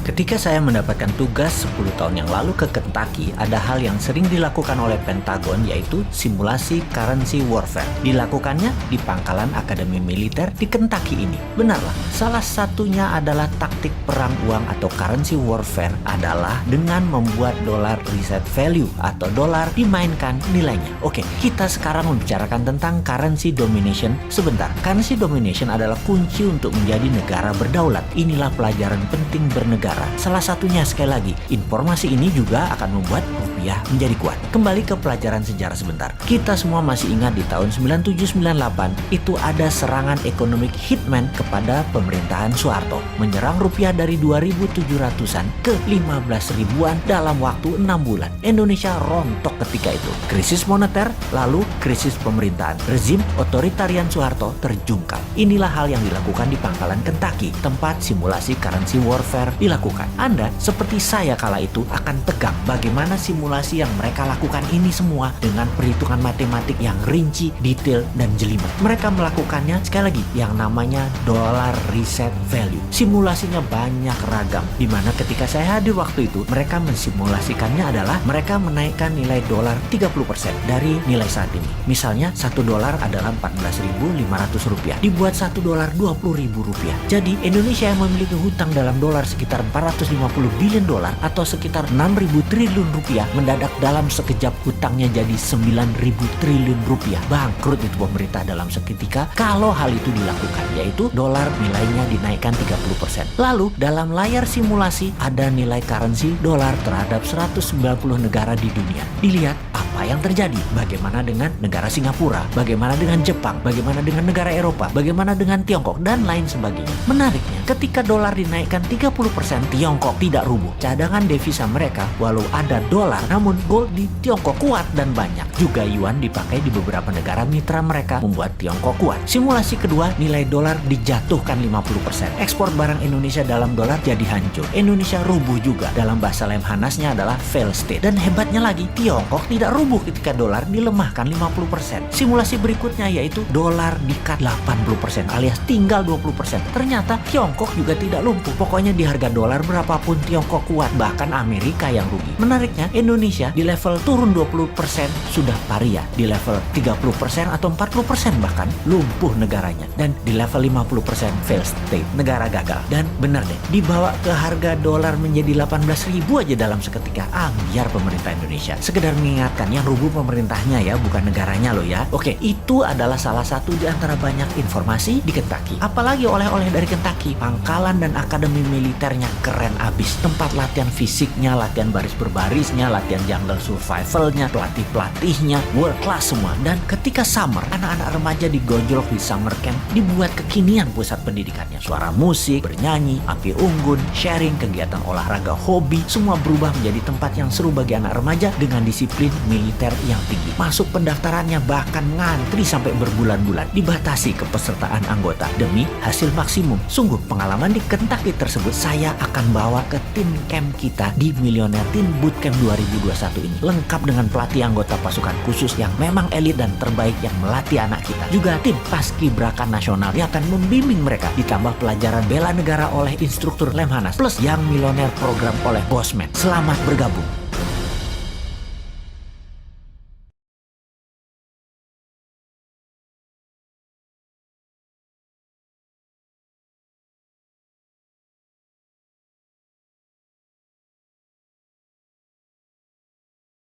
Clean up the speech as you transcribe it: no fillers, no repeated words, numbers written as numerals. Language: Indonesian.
Ketika saya mendapatkan tugas 10 tahun yang lalu ke Kentucky, ada hal yang sering dilakukan oleh Pentagon, yaitu simulasi currency warfare. Dilakukannya di pangkalan Akademi Militer di Kentucky ini. Benarlah, salah satunya adalah taktik perang uang atau currency warfare adalah dengan membuat dolar reset value atau dolar dimainkan nilainya. Oke, kita sekarang membicarakan tentang currency domination sebentar. Currency domination adalah kunci untuk menjadi negara berdaulat. Inilah pelajaran penting bernegara. Salah satunya, sekali lagi, informasi ini juga akan membuat rupiah menjadi kuat. Kembali ke pelajaran sejarah sebentar. Kita semua masih ingat di tahun 97-98 itu ada serangan ekonomi hitman kepada pemerintahan Soeharto, menyerang rupiah dari 2.700-an ke 15 ribuan dalam waktu 6 bulan. Indonesia rontok ketika itu. Krisis moneter, lalu krisis pemerintahan. Rezim otoritarian Soeharto terjungkal. Inilah hal yang dilakukan di pangkalan Kentucky, tempat simulasi currency warfare dilakukan. Anda, seperti saya kala itu, akan tegang bagaimana simulasi yang mereka lakukan ini semua dengan perhitungan matematik yang rinci, detail, dan jelimet. Mereka melakukannya, sekali lagi, yang namanya dollar reset value. Simulasinya banyak ragam, dimana ketika saya hadir waktu itu, mereka mensimulasikannya adalah mereka menaikkan nilai dolar 30% dari nilai saat ini. Misalnya, 1 dolar adalah 14.500 rupiah, dibuat 1 dolar 20.000 rupiah. Jadi, Indonesia yang memiliki hutang dalam dolar sekitar 450 billion dolar atau sekitar 6.000 triliun rupiah mendadak dalam sekejap hutangnya jadi 9.000 triliun rupiah. Bangkrut itu pemerintah dalam seketika kalau hal itu dilakukan, yaitu dolar nilainya dinaikkan 30%. Lalu dalam layar simulasi ada nilai currency dolar terhadap 190 negara di dunia. Dilihat apa yang terjadi, bagaimana dengan negara Singapura, bagaimana dengan Jepang, bagaimana dengan negara Eropa, bagaimana dengan Tiongkok, dan lain sebagainya. Menariknya, ketika dolar dinaikkan 30%, Tiongkok tidak rubuh. Cadangan devisa mereka walau ada dolar, namun gold di Tiongkok kuat dan banyak. Juga yuan dipakai di beberapa negara mitra mereka, membuat Tiongkok kuat. Simulasi kedua, nilai dolar dijatuhkan 50%. Ekspor barang Indonesia dalam dolar jadi hancur. Indonesia rubuh juga. Dalam bahasa Lemhanasnya adalah fail state. Dan hebatnya lagi, Tiongkok tidak rubuh ketika dolar dilemahkan 50%. Simulasi berikutnya yaitu dolar di-cut 80% alias tinggal 20%. Ternyata Tiongkok juga tidak lumpuh. Pokoknya di harga dolar berapapun Tiongkok kuat, bahkan Amerika yang rugi. Menariknya, Indonesia di level turun 20% sudah paria, di level 30% atau 40% bahkan lumpuh negaranya, dan di level 50% fail state, negara gagal. Dan benar deh, dibawa ke harga dolar menjadi 18.000 aja dalam seketika. Biar pemerintah Indonesia. Sekedar mengingatkan, yang rubuh pemerintahnya ya, bukan negaranya loh ya. Oke, itu adalah salah satu di antara banyak informasi di Kentucky. Apalagi oleh-oleh dari Kentucky, pangkalan dan akademi militernya keren abis. Tempat latihan fisiknya, latihan baris berbarisnya, latihan jungle survivalnya, pelatih-pelatihnya world class semua. Dan ketika summer, anak-anak remaja digojlok di summer camp, dibuat kekinian pusat pendidikannya. Suara musik, bernyanyi, api unggun, sharing, kegiatan olahraga, hobi, semua berubah menjadi tempat yang seru bagi anak remaja dengan disiplin militer yang tinggi. Masuk pendaftarannya bahkan ngantri sampai berbulan-bulan, dibatasi kepesertaan anggota demi hasil maksimum. Sungguh pengalaman di Kentucky tersebut saya akan bawa ke tim camp kita di Millionaire Teen Bootcamp 2021 ini, lengkap dengan pelatih anggota pasukan khusus yang memang elit dan terbaik yang melatih anak kita. Juga tim paskibraka nasional yang akan membimbing mereka, ditambah pelajaran bela negara oleh instruktur Lemhanas, plus Young Millionaire program oleh Bosman. Selamat bergabung.